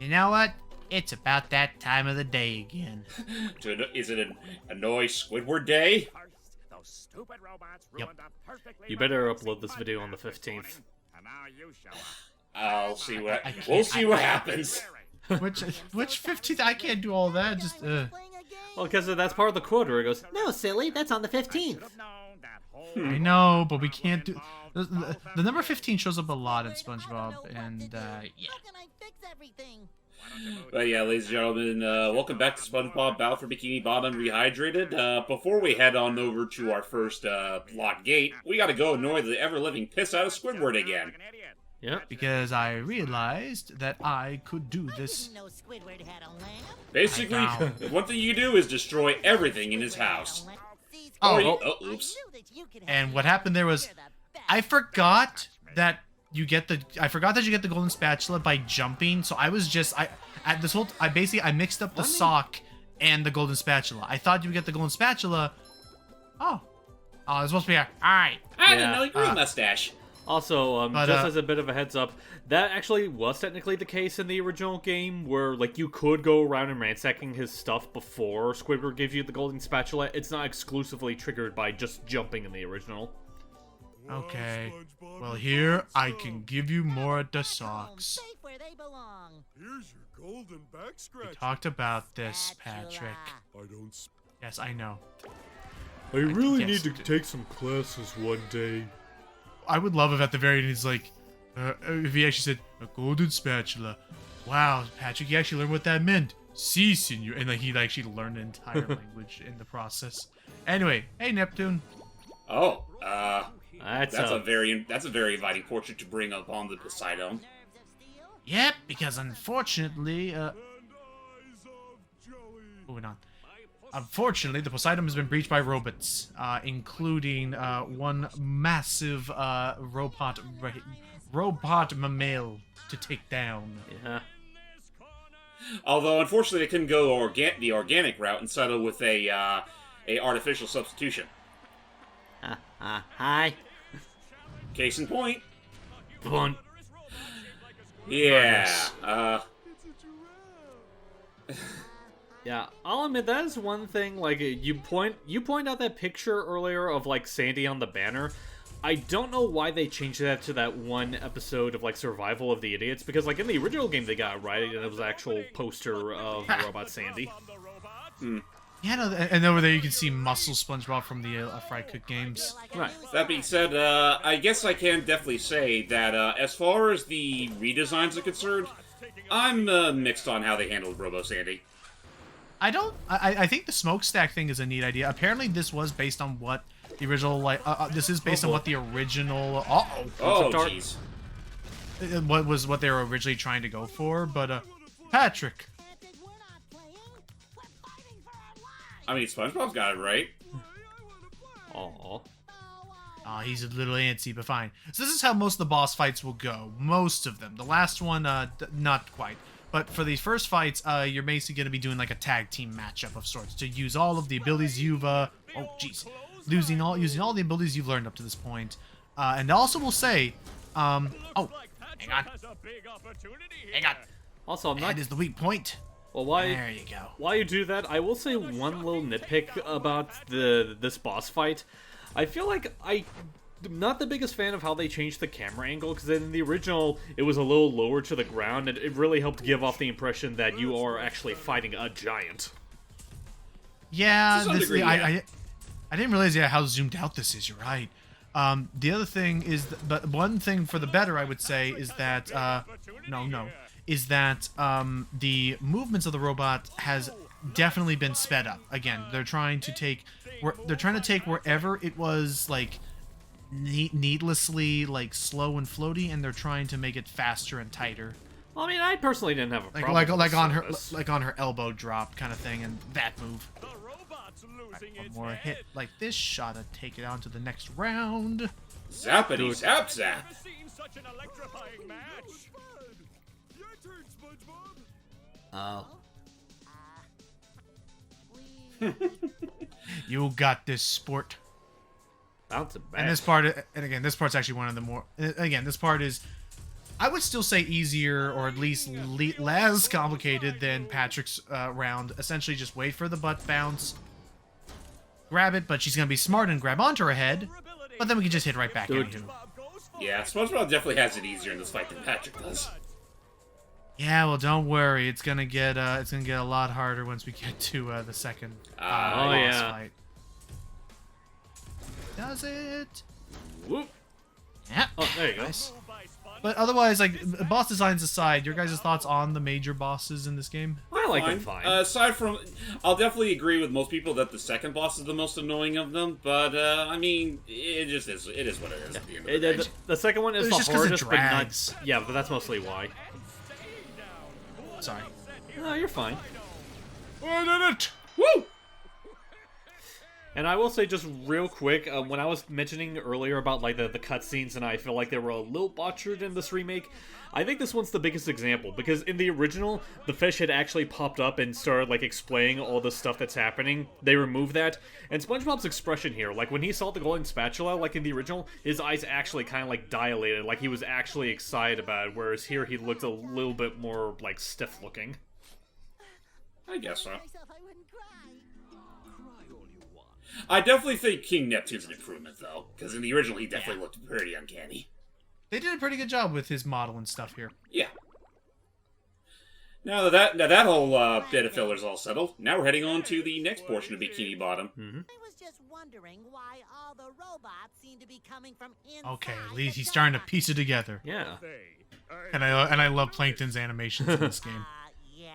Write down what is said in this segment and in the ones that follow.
You know what? It's about that time of the day again. Is it an annoy Squidward day? Yep. You better upload this video on the 15th. I'll see what we'll see what happens. Which 15th? I can't do all that. Just Well, because that's part of the quote where it goes, "No, silly, that's on the 15th." I know, but we can't do. The number 15 shows up a lot in SpongeBob, and yeah. But yeah, ladies and gentlemen, welcome back to SpongeBob Battle for Bikini Bottom Rehydrated. Before we head on over to our first locked gate, we gotta go annoy the ever-living piss out of Squidward again. Yeah. Because I realized that I could do this. Basically, one thing you do is destroy everything in his house. Oops. And what happened there was, I forgot that you get the golden spatula by jumping. So I was just I mixed up the sock and the golden spatula. I thought you would get the golden spatula. Oh, it's supposed to be here. All right. I didn't know you grew a mustache. Also, just as a bit of a heads up, that actually was technically the case in the original game, where, like, you could go around and ransacking his stuff before Squidward gives you the golden spatula. It's not exclusively triggered by just jumping in the original. Okay. Well, here I can give you more of the socks. Here's your golden back scratch. We talked about this, Patrick. I don't. Yes, I know. I really yes, need to take some classes one day. I would love if at the very end he's like, if he actually said, a golden spatula. Wow, Patrick, you actually learned what that meant. Si, senor. And like, he actually learned an entire language in the process. Anyway, hey, Neptune. Oh, That's a very inviting portrait to bring up on the Poseidon. Yep, because unfortunately, moving on. Unfortunately, the Poseidon has been breached by robots, including one massive robot mammal to take down. Yeah. Although, unfortunately, they couldn't go the organic route and settle with a artificial substitution. Hi. Case in point. Fun. Yeah. Yeah, I'll admit that is one thing. Like, you point out that picture earlier of, like, Sandy on the banner. I don't know why they changed that to that one episode of, like, Survival of the Idiots, because, like, in the original game they got it right, and it was an actual poster of Robot Sandy. Yeah, no, and over there you can see Muscle SpongeBob from the Fry Cook games. Right. That being said, I guess I can definitely say that as far as the redesigns are concerned, I'm mixed on how they handled Robo Sandy. I think the smokestack thing is a neat idea. Apparently this was based on what the original, like, this is based on what the original, Oh, jeez. what they were originally trying to go for, but, Patrick. I mean, SpongeBob's got it right. Aww. Aw, he's a little antsy, but fine. So this is how most of the boss fights will go. Most of them. The last one, not quite. But for these first fights, you're basically going to be doing like a tag team matchup of sorts to use all of the abilities you've, using all the abilities you've learned up to this point. And also will say, hang on. Also, I'm not... That is the weak point. Well, There you go. While you do that, I will say one little nitpick about this boss fight. I feel like I'm not the biggest fan of how they changed the camera angle, because in the original, it was a little lower to the ground, and it really helped give off the impression that you are actually fighting a giant. Yeah, To some degree, I didn't realize how zoomed out this is. You're right. The other thing is, but one thing for the better, I would say, is that the movements of the robot has definitely been sped up. Again, they're trying to take wherever it was like needlessly like slow and floaty, and they're trying to make it faster and tighter. Well, I mean, I personally didn't have a problem on her elbow drop kind of thing, and that move. One more hit like this shot to take it on to the next round. Zappity zap zap. Oh. You got this, sport. Bounce it back. And this part, and again, this part's actually one of the more. Again, this part is I would still say easier, or at least less complicated than Patrick's round. Essentially, just wait for the butt bounce, grab it, but she's gonna be smart and grab onto her head. But then we can just hit right back at you. Yeah, SpongeBob definitely has it easier in this fight than Patrick does. Yeah, well, don't worry. It's gonna get a lot harder once we get to the second boss yeah. fight. Does it? Whoop. Yeah. Oh, there you go. Nice. But otherwise, like, boss designs aside, your guys' thoughts on the major bosses in this game? I like them fine. Aside from, I'll definitely agree with most people that the second boss is the most annoying of them. But I mean, it just is. It is what it is. At the end of the day. The second one is It's the just 'cause it hardest, but not. drags. Yeah, but that's mostly why. Sorry. No, you're fine. I did it! Woo! And I will say just real quick, when I was mentioning earlier about like the cutscenes and I feel like they were a little botched in this remake, I think this one's the biggest example, because in the original, the fish had actually popped up and started like explaining all the stuff that's happening. They removed that, and SpongeBob's expression here, like when he saw the golden spatula, like in the original, his eyes actually kind of like dilated, like he was actually excited about it, whereas here he looked a little bit more like stiff looking. I guess so. I definitely think King Neptune's an improvement, though, because in the original he definitely looked pretty uncanny. They did a pretty good job with his model and stuff here. Yeah. Now that whole bit of filler's all settled, now we're heading on to the next portion of Bikini Bottom. Mm-hmm. I was just wondering why all the robots seem to be coming from inside. Okay, at least he's starting to piece it together. Yeah. And I love Plankton's animations in this game. Yeah.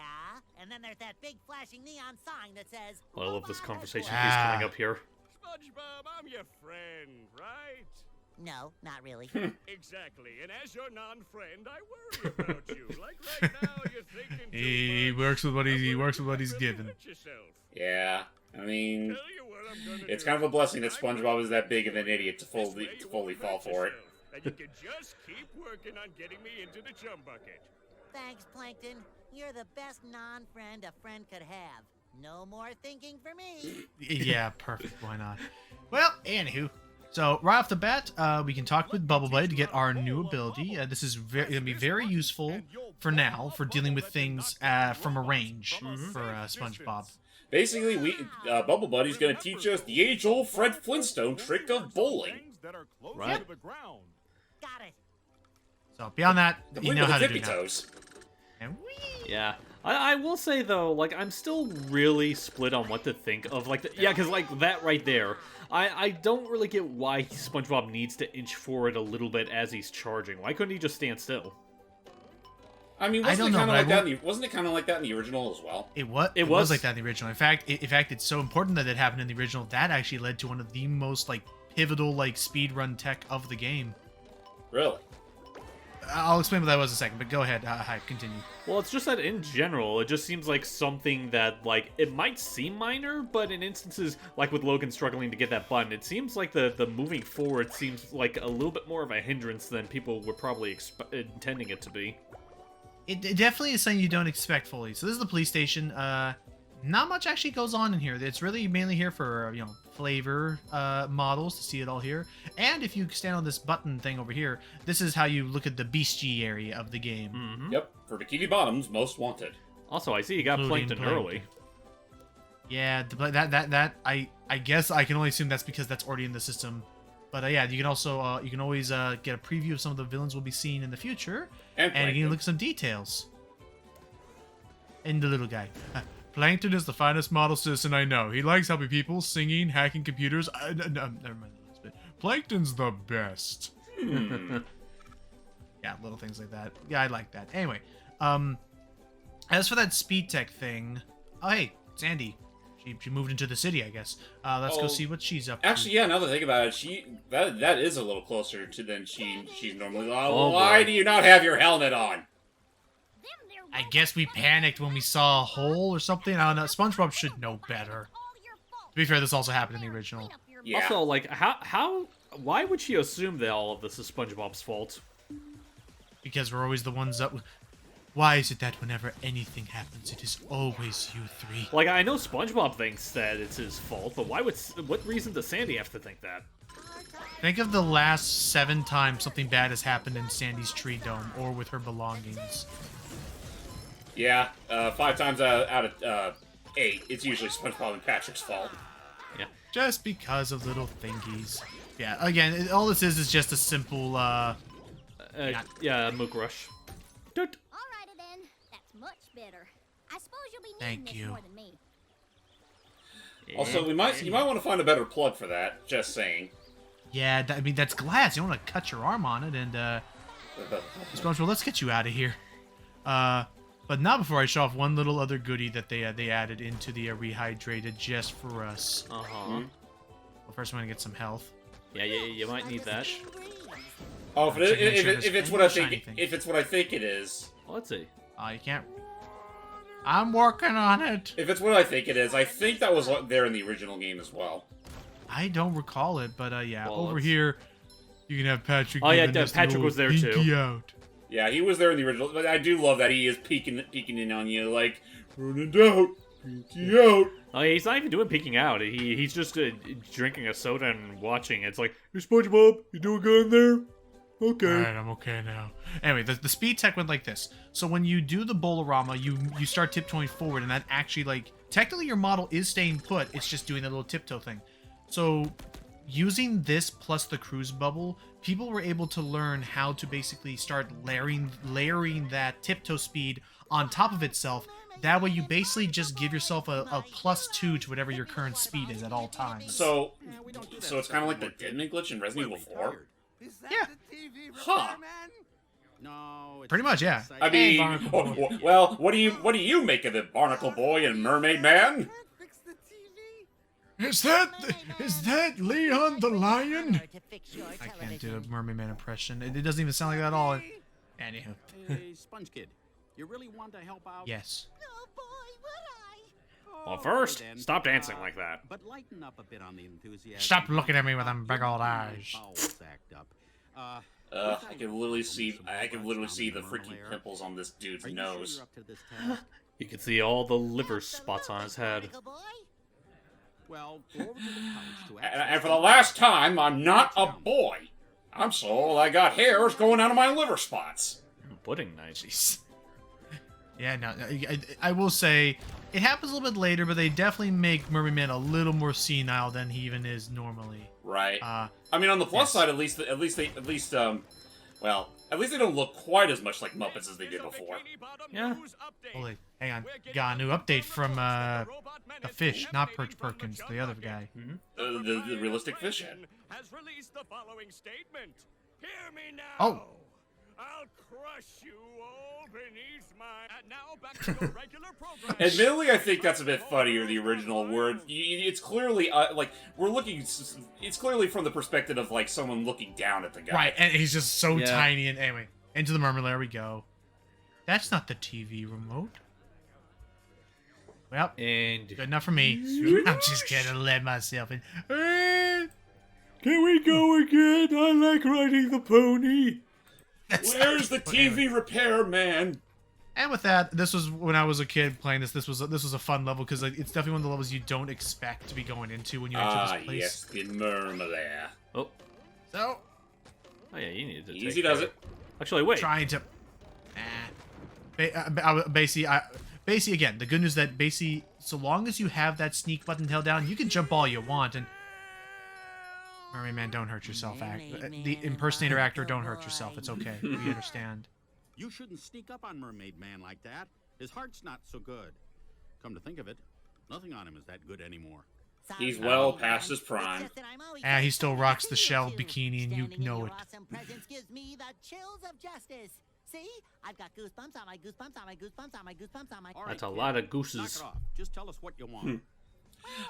And then there's that big flashing neon sign that says. I love this conversation Wow. piece coming up here. SpongeBob, I'm your friend, right? No, not really. Exactly. And as your non-friend, I worry about you. Like right now, you're thinking too He much. works with what I'm he works with what really he's given. hurt yourself. Yeah, I mean, Tell you what I'm gonna it's do. kind of a blessing that I'm SpongeBob gonna is that big of an idiot to This way fully you won't fall hurt for it. yourself. And you can just keep working on getting me into the chum bucket. Thanks, Plankton. You're the best non-friend a friend could have. No more thinking for me. Yeah, perfect. Why not? Well, anywho. So, right off the bat, we can talk with Bubble Blade to get our new ability. This is going to be very useful for now, for dealing with things from a range for SpongeBob. Basically, Bubble Buddy's going to teach us the age-old Fred Flintstone trick of bowling. Right. Got it. So, beyond that, you Complete know with how the to do tippy that. toes. And whee! Yeah. I will say, though, like, I'm still really split on what to think of, like, yeah, because, like, that right there, I don't really get why SpongeBob needs to inch forward a little bit as he's charging. Why couldn't he just stand still? I mean, I don't know, wasn't it kind of like that in the original as well? It was like that in the original. In fact, it's so important that it happened in the original. That actually led to one of the most like pivotal like speedrun tech of the game. Really? I'll explain what that was in a second, but go ahead. Hype, continue. Well, it's just that in general, it just seems like something that, like, it might seem minor, but in instances, like with Logan struggling to get that button, it seems like the moving forward seems like a little bit more of a hindrance than people were probably intending it to be. It definitely is something you don't expect fully. So this is the police station. Not much actually goes on in here. It's really mainly here for, flavor models to see it all here. And if you stand on this button thing over here, this is how you look at the beastie area of the game. Mm-hmm. Yep, for Bikini Bottom's most wanted. Also, I see you got Including Plankton Plankton. early. Yeah, I guess I can only assume that's because that's already in the system. But yeah, you can also you can always get a preview of some of the villains we'll be seeing in the future, And and you Plankton. can look at some details. And the little guy. Plankton is the finest model citizen I know. He likes helping people, singing, hacking computers. Never mind the last bit. Plankton's the best. Yeah, little things like that. Yeah, I like that. Anyway, as for that speed tech thing, oh hey, Sandy, she moved into the city, I guess. Let's go Oh, see what she's up to. Actually, yeah. Now that I think about it, that is a little closer to than she's normally. Oh, Why boy. do you not have your helmet on? I guess we panicked when we saw a hole or something. I don't know. SpongeBob should know better. To be fair, this also happened in the original. Yeah. Also, like, why would she assume that all of this is SpongeBob's fault? Because we're always the ones that... Why is it that whenever anything happens, it is always you three? Like, I know SpongeBob thinks that it's his fault, but what reason does Sandy have to think that? Think of the last 7 times something bad has happened in Sandy's tree dome or with her belongings. Yeah, 5 times out of 8, it's usually SpongeBob and Patrick's fault. Yeah. Just because of little thingies. Yeah, again, all this is just a simple, Yeah, Mook Rush. Doot. Alrighty then. That's much better. I suppose you'll be Thank needing you. this more than me. Also, you might want to find a better plug for that. Just saying. Yeah, I mean, that's glass. You don't want to cut your arm on it, and, SpongeBob, let's get you out of here. But not before I show off one little other goodie that they added into the Rehydrated just for us. Uh-huh. Well, first I'm gonna get some health. Yeah, you might need that. Oh, if it's what I think, Shiny thing. if it's what I think it is. Well, let's see. You can't... I'm working on it! If it's what I think it is, I think that was there in the original game as well. I don't recall it, but yeah, Well, over let's- here, you can have Patrick. Oh, yeah, giving us the Patrick old was there, pinky too. Out. Yeah, he was there in the original, but I do love that he is peeking in on you, like, running out, pinky out. Oh, he's not even doing peeking out. He's just drinking a soda and watching. It's like, hey, SpongeBob, you doing good in there? Okay. Alright, I'm okay now. Anyway, the speed tech went like this. So when you do the Bolorama, you start tiptoeing forward, and that actually, like, technically your model is staying put, it's just doing that little tiptoe thing. So using this plus the cruise bubble, people were able to learn how to basically start layering that tiptoe speed on top of itself. That way you basically just give yourself a +2 to whatever your current speed is at all times. So it's kind of like the Deadman glitch in Resident Evil 4? Yeah. Huh. No, Pretty much, yeah. I Hey, mean, Barnacle Boy. well, what do you make of it, Barnacle Boy and Mermaid Man? Is that Leon the Lion? To fix your I can't television. do a Mermaid Man impression. It doesn't even sound like that at all. Anywho. Hey, Sponge Kid, you really want to help out? Yes. Oh boy, would I? Well, first, Okay then. stop dancing like that. But lighten up a bit on the enthusiasm. Stop looking at me with them big old eyes. Bowels act up. I can literally see the freaking pimples on this dude's Are you sure nose. you're up to this task? You can see all the liver spots on his head. Barnacle boy? Well, go over to the couch to And for the last time, I'm not a boy. I'm so old I got hairs going out of my liver spots. Pudding night. Jeez. Yeah, no, I will say it happens a little bit later, but they definitely make Mermaid Man a little more senile than he even is normally. Right. Uh, I mean, on the plus yes. side, at least they don't look quite as much like Muppets as they did before. Yeah. Holy, hang on, got a new update from the fish, not Perch Perkins, the other guy. The realistic fish head. Has released the following statement. Hear me now. Oh. I'll crush you all beneath my. And now back to your regular program. Admittedly, I think that's a bit funnier, the original word. It's clearly, it's clearly from the perspective of, like, someone looking down at the guy. Right, and he's just so Yeah. tiny. And anyway, into the Mermaid, there we go. That's not the TV remote. Well, And good enough for me. I'm just gonna let myself in. can we go again? I like riding the pony. Where's the TV repair man? And with that, this was when I was a kid playing this. This was a fun level because it's definitely one of the levels you don't expect to be going into when you enter this place. Yes, the Mermalair. Oh. So Oh yeah, you needed to Easy take does care. it. Actually, wait. trying to. Basically, again, the good news is that basically, so long as you have that sneak button held down, you can jump all you want. And Mermaid Man, don't hurt yourself. The impersonator actor, don't hurt yourself. It's okay. We understand. You shouldn't sneak up on Mermaid Man like that. His heart's not so good. Come to think of it, nothing on him is that good anymore. He's well past his prime. He still rocks the shell bikini, and you know it. Awesome presence gives me the chills of justice. See, I've got goosebumps on my goosebumps on my goosebumps on my goosebumps on my. All That's a kid, lot of knock gooses. it off. Just tell us what you want.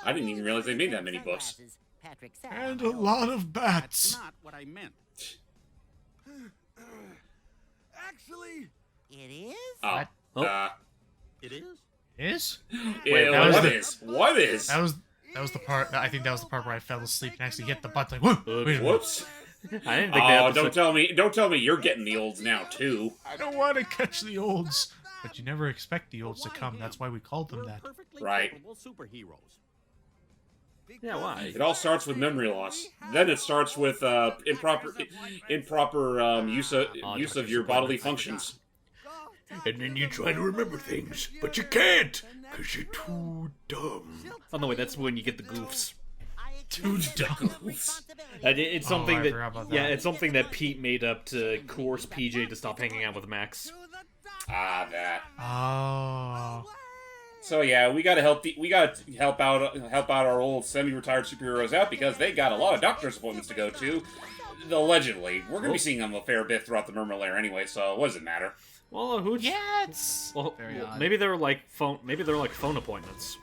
I didn't even realize they made that many books. Patrick said. And a lot of That's bats. not what I meant. Actually, It is. Oh. Oh. It is? Is? Yeah, that was what the- is? What is? That was the part. I think that was the part where I fell asleep and actually hit the button. Like, whoa, wait a minute. Whoops. I didn't think that Oh, episode... don't tell me you're getting the olds now too. I don't want to catch the olds. But you never expect the olds to come. That's why we called them We're that. perfectly Right. capable superheroes. Yeah, why? It all starts with memory loss. Then it starts with improper use of your bodily functions. And then you try to remember things, but you can't, because you're too dumb. Oh, no, wait, that's when you get the goofs. Too dumb. It's something I that, forgot about yeah, that. it's something that Pete made up to coerce PJ to stop hanging out with Max. Ah, that. Oh. So yeah, we gotta help out our old semi-retired superheroes out because they got a lot of doctor's appointments to go to. Allegedly, we're gonna be seeing them a fair bit throughout the Murmur Lair anyway. So what does it matter? Well, who? Yeah, it's Well, very odd. maybe they're like phone. Maybe they're like phone appointments.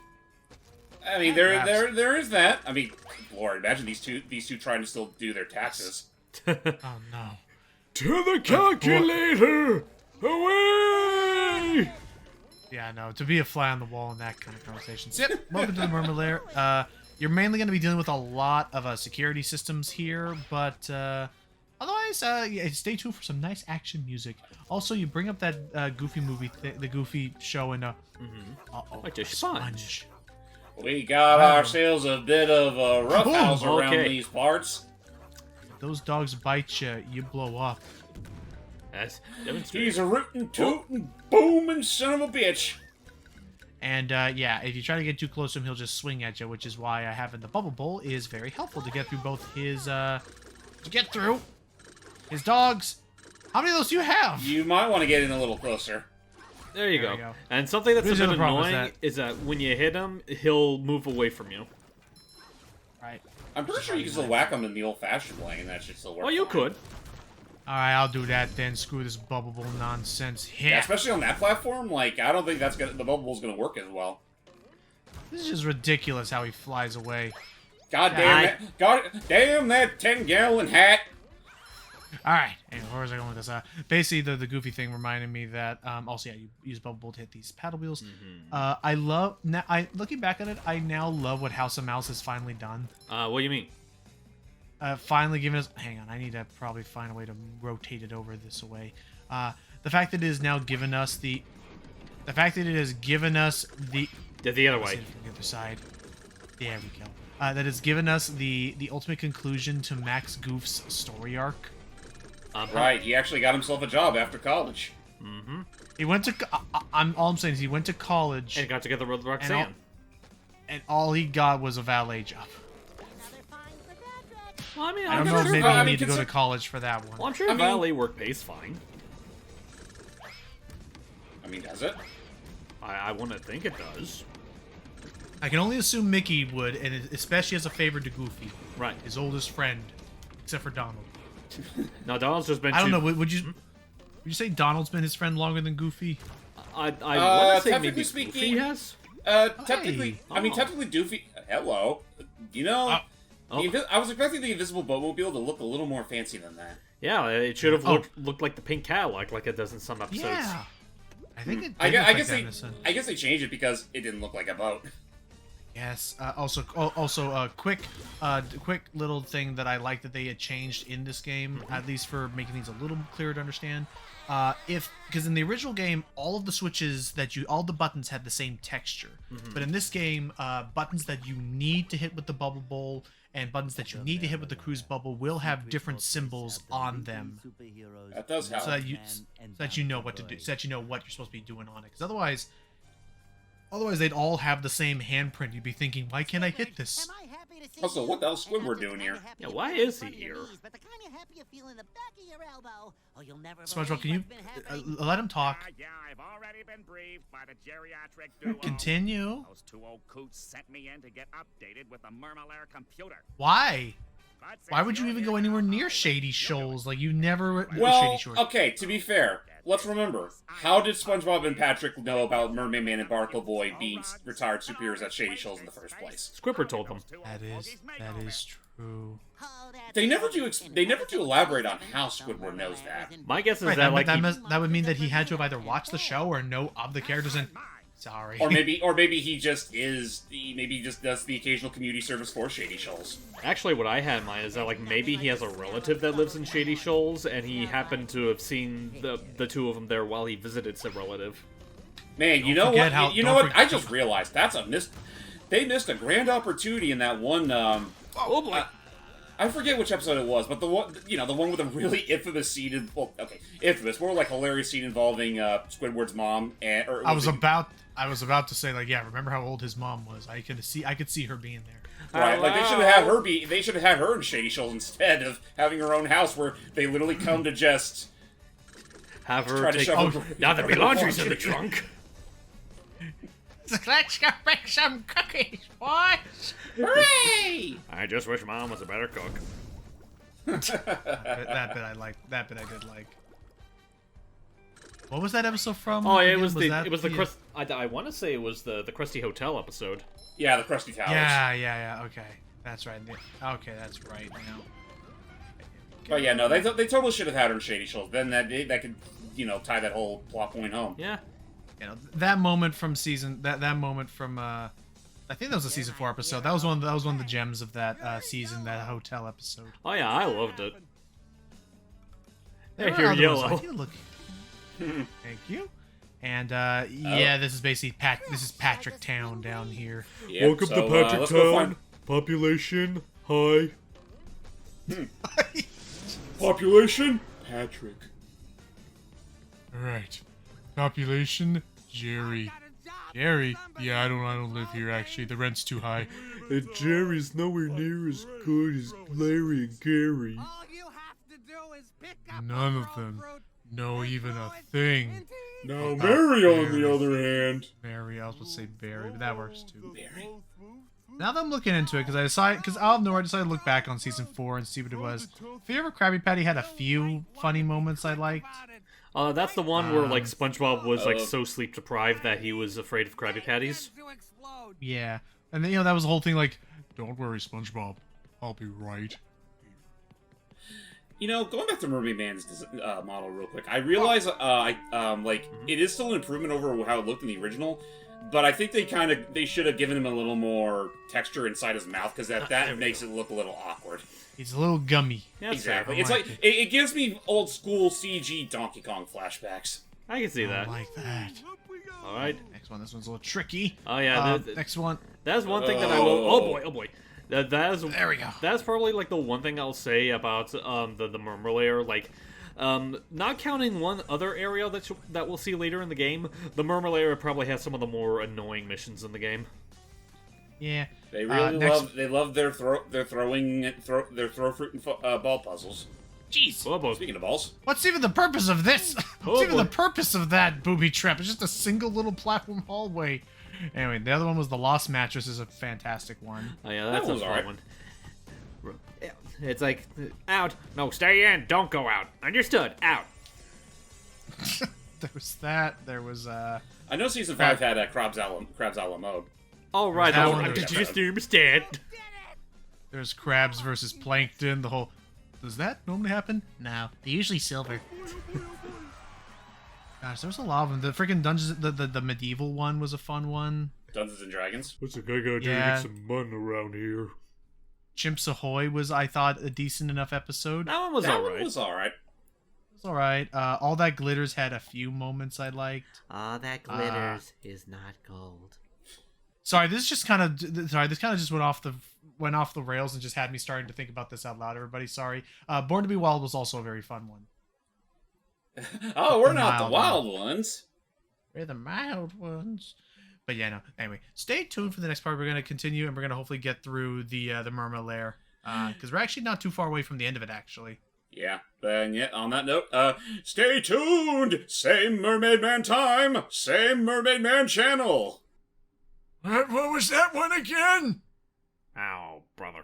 I mean, there is that. I mean, Lord, imagine these two trying to still do their taxes. Oh no. To the calculator! Away! Yeah, no, to be a fly on the wall in that kind of conversation. So, yep, welcome to the Murmur Lair. You're mainly going to be dealing with a lot of security systems here, but otherwise, yeah, stay tuned for some nice action music. Also, you bring up that Goofy movie, the Goofy show in Like a sponge. We got ourselves a bit of a roughhouse around okay. these parts. Those dogs bite you, you blow up. That's demonstrated. He's a rootin', tootin', booming son of a bitch. And yeah, if you try to get too close to him, he'll just swing at you, which is why having the bubble bowl is very helpful to get through both his his dogs. How many of those do you have? You might want to get in a little closer. There you There go. we go. And something that's Here's a the bit other problem annoying is that when you hit him, he'll move away from you. Right. I'm pretty sure you can still whack them in the old-fashioned way, and that should still work. Oh, you fine. could. All right, I'll do that then. Screw this bubble bowl nonsense. Yeah, Yeah. especially on that platform. Like, I don't think the bubble bowl's gonna work as well. This is just ridiculous how he flies away. God damn that 10-gallon hat. All right. Anyway, where was I going with this? Basically, the Goofy thing reminded me that. Also, yeah, you use bubble bowl to hit these paddle wheels. I love. Now, looking back at it, I now love what House of Mouse has finally done. What do you mean? Finally giving us. Hang on, I need to probably find a way to rotate it over this way. The fact that it has now given us the. The fact that it has given us the. The other Let's way. hit it from the other side. There we go. That has given us the ultimate conclusion to Max Goof's story arc. Right, he actually got himself a job after college. He went to. All I'm saying is he went to college, And got together with and Roxanne. all he got was a valet job. Another fine for Patrick. Well, I mean, I don't I'm know sure, if maybe I you mean, need to go to consider- college for that one. well, I'm sure I mean- valet work pays fine. I mean, does it? I wouldn't think it does. I can only assume Mickey would, and especially as a favor to Goofy, Right. his oldest friend, except for Donald. No, Donald's just been I don't too- know. Would you say Donald's been his friend longer than Goofy? I want to say technically maybe speaking- Goofy has. Technically, Hey. I mean, technically, Doofy. Hello. You know, I was expecting the Invisible Boatmobile to look a little more fancy than that. Yeah, it should have Oh. looked like the pink Cadillac, like it does in some episodes. Yeah. I think it. I did look like guess that they, in this one. I guess they changed it because it didn't look like a boat. Yes. Also, quick little thing that I like that they had changed in this game, at least for making things a little clearer to understand. Because in the original game, all of the switches all the buttons had the same texture, but in this game, buttons that you need to hit with the bubble bowl and buttons that you need to hit with the cruise bubble will have different symbols on them, That does help. so that you know what to do, so that you know what you're supposed to be doing on it. Because otherwise they'd all have the same handprint. You'd be thinking, why can't I hit this? Am I happy to see Also, you? what the hell's Squidward And not doing just here? kinda happy Yeah, you why feel is in he front of your here? knees, but the kind of happy you feel in the back of your elbow. Oh, you'll never SpongeBob, believe can you what's been happening. let him talk? Yeah, I've already been briefed by the geriatric duo. Continue. Those two old coots sent me in to get updated with the Murmalair computer. Why? But since Why would you you're even here go anywhere now, near I'll Shady let you Shoals? know. Like you never. Well, Shady Shores. okay, to be fair, let's remember, how did SpongeBob and Patrick know about Mermaid Man and Barnacle Boy being retired superheroes at Shady Shoals in the first place? Squipper told them. That is true. Oh, that's They never do. right. They never do elaborate on how Squidward knows that. My guess is Right, that like he- that would mean that he had to have either watched the show or know of the characters and. Sorry. Or maybe he just is. Maybe he just does the occasional community service for Shady Shoals. actually what I had in mind is that like maybe he has a relative that lives in Shady Shoals, and he happened to have seen the two of them there while he visited said relative. Man, you know forget what? how- You know don't what? forget- I just realized that's a they missed a grand opportunity in that one. Oh boy. I forget which episode it was, but the one, the one with a really infamous scene. Infamous, more like hilarious scene involving Squidward's mom. I was about to say, like, yeah, remember how old his mom was? I could see her being there. Right, like they should have had her be. They should have had her in Shady Shoals instead of having her own house where they literally come to just have her try to take. shove Oh, now that my laundry's in the trunk. Let's go make some cookies, boys! Hooray! I just wish Mom was a better cook. That bit I liked. That bit I did like. What was that episode from? Oh, again? it was the Crust. I want to say it was the Krusty Hotel episode. Yeah, the Krusty Towers. Yeah. Okay, that's right. Okay, that's right now. But yeah, no, they totally should have had her in Shady Shoals. Then that could, tie that whole plot point home. Yeah. That moment from that moment from I think that was a season 4 episode. That was one of the gems of that season, that hotel episode. Oh yeah, I loved it. There You're are other yellow. ones like you. Look. Thank you. And yeah, this is basically this is Patrick Town down here. Yep, Welcome so, to Patrick let's go Town. find- Population high. Population Patrick. Alright. Population Jerry. Jerry? Yeah, I don't live here actually. The rent's too high. And Jerry's nowhere near as good as Larry and Gary. All you have to do is pick up None a of road them fruit know and even throw a it thing. into Now About Mary, on Mary. the other hand. Mary, I was supposed to say Barry, but that works too. Barry. Now that I'm looking into it, because out of nowhere I decided to look back on season 4 and see what it was. Fear Krabby Patty had a few funny moments I liked. That's the one where like SpongeBob was like so sleep deprived that he was afraid of Krabby Patties. to explode. Yeah, and then, that was the whole thing. Like, don't worry, SpongeBob, I'll be right. Going back to Mermaid Man's model real quick, I realize it is still an improvement over how it looked in the original, but I think they should have given him a little more texture inside his mouth, because that makes it look a little awkward. He's a little gummy. Yeah, Exactly. fair. It's like it gives me old school CG Donkey Kong flashbacks. I can see I that. like that. All right. Next one. This one's a little tricky. Oh yeah. Next one. That's one thing that I will. Oh boy. That is. There we go. That's probably like the one thing I'll say about the Murmur Lair. Like, not counting one other area that we'll see later in the game, the Murmur Lair probably has some of the more annoying missions in the game. Yeah. They really next- love their throw fruit and ball puzzles. Jeez. Oh boy. Speaking of balls, What's even the purpose of this? Oh, What's even boy. the purpose of that booby trap? It's just a single little platform hallway. Anyway, the other one was the Lost Mattress. Is a fantastic one. Oh yeah, that's a was fun alright. one. It's like out. No, stay in. Don't go out. Understood. Out. There was that. There was I know season 5 had Crabs a la mode. All right. That Oh, one did was- you just understand? there's crabs versus plankton. The whole. Does that normally happen? No, they're usually silver. Gosh, there's a lot of them. The freaking dungeons. The medieval one was a fun one. Dungeons and Dragons. What's a guy gonna do Yeah. to get some money around here? Chimps Ahoy was, I thought, a decent enough episode. That one was That alright. one was alright. It's all right. All That Glitters had a few moments I liked. All that glitters is not gold. Sorry, this just kind of just went off the rails and just had me starting to think about this out loud. Everybody, sorry. Born to Be Wild was also a very fun one. Oh, we're not the Mild wild ones. We're the mild ones. But yeah, no. Anyway, stay tuned for the next part. We're gonna continue and we're gonna hopefully get through the Merma Lair because we're actually not too far away from the end of it. Actually. Yeah, and yeah, on that note, stay tuned! Same Mermaid Man time, same Mermaid Man channel! What was that one again? Ow, brother.